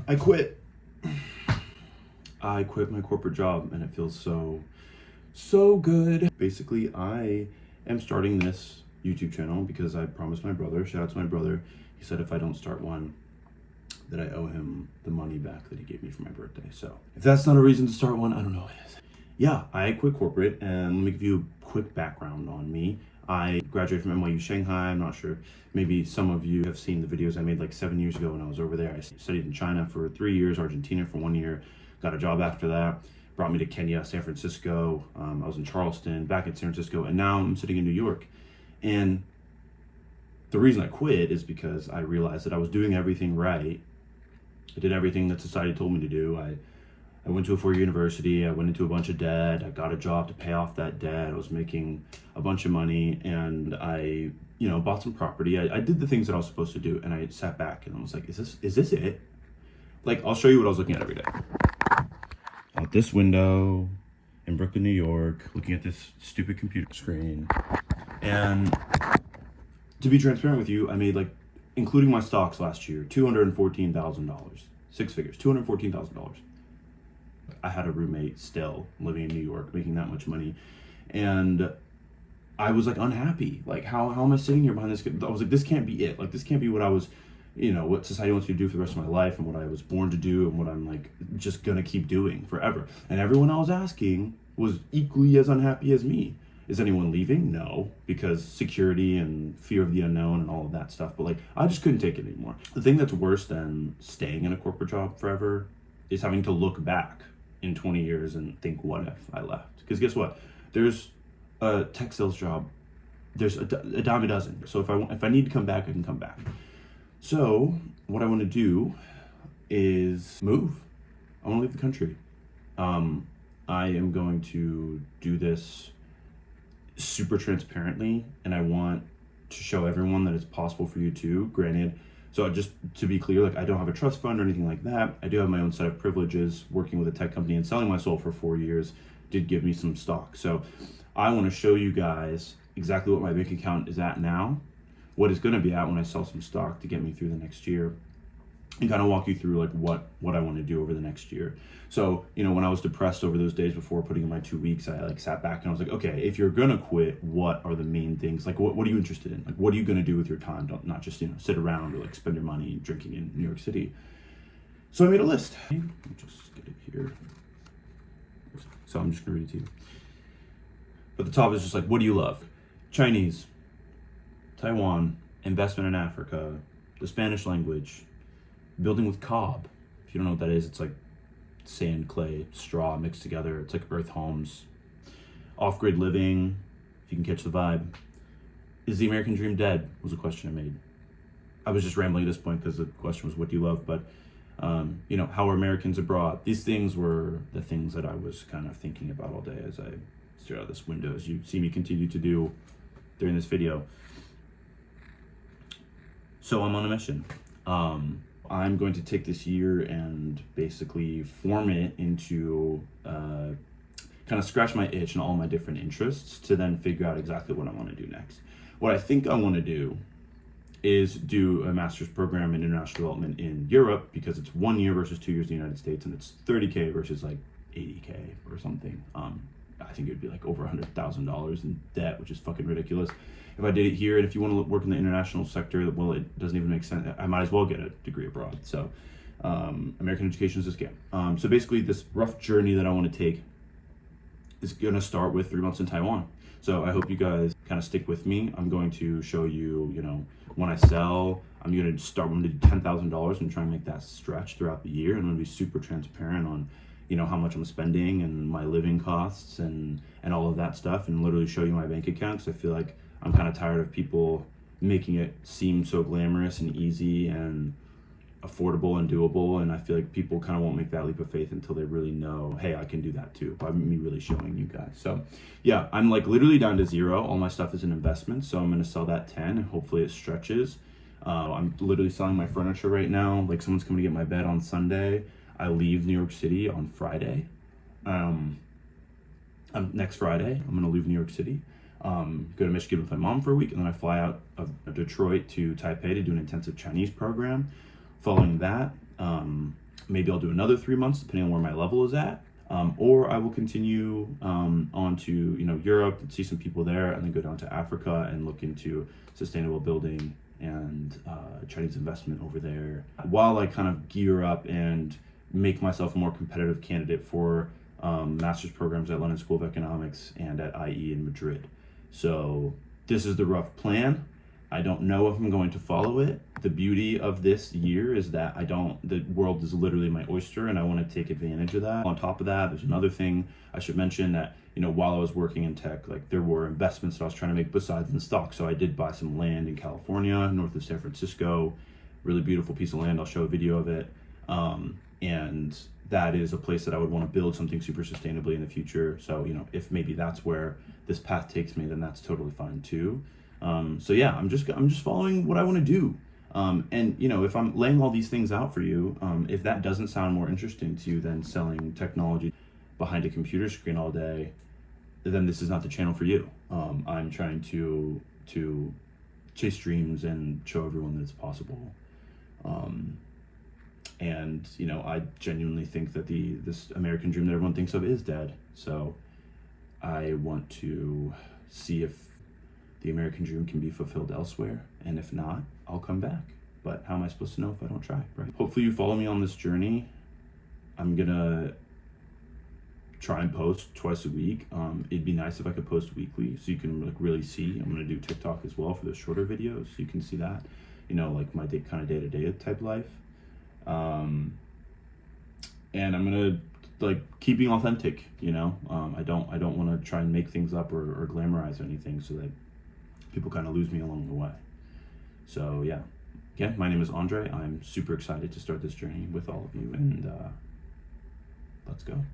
I quit. I quit my corporate job and it feels so good. Basically, I am starting this YouTube channel because I promised my brother, shout out to my brother, he said if I don't start one, that I owe him the money back that he gave me for my birthday. So if that's not a reason to start one, I don't know what is. Yeah, I quit corporate, and let me give you a quick background on me. I graduated from NYU Shanghai. I'm not sure, maybe some of you have seen the videos I made like 7 years ago when I was over there. I studied in China for 3 years, Argentina for 1 year, got a job after that, brought me to Kenya, San Francisco. I was in Charleston, back in San Francisco, and now I'm sitting in New York. And the reason I quit is because I realized that I was doing everything right. I did everything that society told me to do. I went to a 4-year university, I went into a bunch of debt, I got a job to pay off that debt, I was making a bunch of money, and I, bought some property. I did the things that I was supposed to do, and I sat back and I was like, is this it? Like, I'll show you what I was looking at every day. Out this window in Brooklyn, New York, looking at this stupid computer screen. And to be transparent with you, I made, like, including my stocks last year, $214,000. 6 figures, $214,000. I had a roommate still living in New York, making that much money. And I was like unhappy. Like, how am I sitting here behind this? I was like, this can't be it. Like, this can't be what I was, what society wants me to do for the rest of my life and what I was born to do and what I'm like just gonna keep doing forever. And everyone I was asking was equally as unhappy as me. Is anyone leaving? No, because security and fear of the unknown and all of that stuff. But like, I just couldn't take it anymore. The thing that's worse than staying in a corporate job forever is having to look back in 20 years and think, what if I left? Because guess what? There's a tech sales job. There's a dime a dozen. So if I need to come back, I can come back. So what I want to do is move. I want to leave the country. I am going to do this super transparently, and I want to show everyone that it's possible for you too. Granted, so just to be clear, like, I don't have a trust fund or anything like that. I do have my own set of privileges. Working with a tech company and selling my soul for 4 years did give me some stock. So I want to show you guys exactly what my bank account is at now, what it's going to be at when I sell some stock to get me through the next year, and kind of walk you through like what I want to do over the next year. So, when I was depressed over those days before putting in my 2 weeks, I like sat back and I was like, okay, if you're gonna quit, what are the main things? Like, what are you interested in? Like, what are you gonna do with your time? Don't not just sit around or like spend your money drinking in New York City. So I made a list. Let me just get it here. So I'm just gonna read it to you. But the top is just like, what do you love? Chinese, Taiwan, investment in Africa, the Spanish language, building with cob. If you don't know what that is, it's like sand, clay, straw mixed together. It's like earth homes. Off-grid living, if you can catch the vibe. Is the American dream dead? Was a question I made. I was just rambling at this point because the question was, what do you love? But, how are Americans abroad? These things were the things that I was kind of thinking about all day as I stared out this window, as you see me continue to do during this video. So I'm on a mission. I'm going to take this year and basically form it into kind of scratch my itch and all my different interests to then figure out exactly what I want to do next. What I think I want to do is do a master's program in international development in Europe, because it's 1 year versus 2 years in the United States, and it's $30K versus like $80K or something. I think it would be like over $100,000 in debt, which is fucking ridiculous. If I did it here, and if you want to work in the international sector, well, it doesn't even make sense. I might as well get a degree abroad. So American education is a scam. So basically this rough journey that I want to take is going to start with 3 months in Taiwan. So I hope you guys kind of stick with me. I'm going to show you, when I sell, I'm going to start with $10,000 and try and make that stretch throughout the year. I'm going to be super transparent on how much I'm spending and my living costs and all of that stuff, and literally show you my bank account, because I feel like I'm kind of tired of people making it seem so glamorous and easy and affordable and doable, and I feel like people kind of won't make that leap of faith until they really know, hey, I can do that too, by me really showing you guys. So yeah, I'm like literally down to zero. All my stuff is an investment, so I'm going to sell that 10 and hopefully it stretches. I'm literally selling my furniture right now. Like, someone's coming to get my bed on Sunday. I leave New York City on Friday. Next Friday, I'm going to leave New York City, go to Michigan with my mom for a week, and then I fly out of Detroit to Taipei to do an intensive Chinese program. Following that, maybe I'll do another 3 months depending on where my level is at. Or I will continue on to, you know, Europe and see some people there, and then go down to Africa and look into sustainable building and Chinese investment over there, while I kind of gear up and make myself a more competitive candidate for master's programs at London School of Economics and at IE in Madrid. So this is the rough plan. I don't know if I'm going to follow it. The beauty of this year is that the world is literally my oyster, and I want to take advantage of that. On top of that, there's another thing I should mention, that, you know, while I was working in tech, like, there were investments that I was trying to make besides in stock. So I did buy some land in California, north of San Francisco, really beautiful piece of land. I'll show a video of it. And that is a place that I would want to build something super sustainably in the future. So, you know, if maybe that's where this path takes me, then that's totally fine too. So yeah, I'm just following what I want to do. And, you know, if I'm laying all these things out for you, if that doesn't sound more interesting to you than selling technology behind a computer screen all day, then this is not the channel for you. I'm trying to chase dreams and show everyone that it's possible. And, you know, I genuinely think that this American dream that everyone thinks of is dead. So I want to see if the American dream can be fulfilled elsewhere, and if not, I'll come back. But how am I supposed to know if I don't try, right? Hopefully you follow me on this journey. I'm gonna try and post twice a week. It'd be nice if I could post weekly, so you can, like, really see. I'm gonna do TikTok as well for the shorter videos, so you can see that, you know, like my kind of day-to-day type life. And I'm gonna, like, keep being authentic, you know. I don't want to try and make things up or glamorize anything, so that people kind of lose me along the way. So yeah, again, my name is Andre. I'm super excited to start this journey with all of you, and let's go.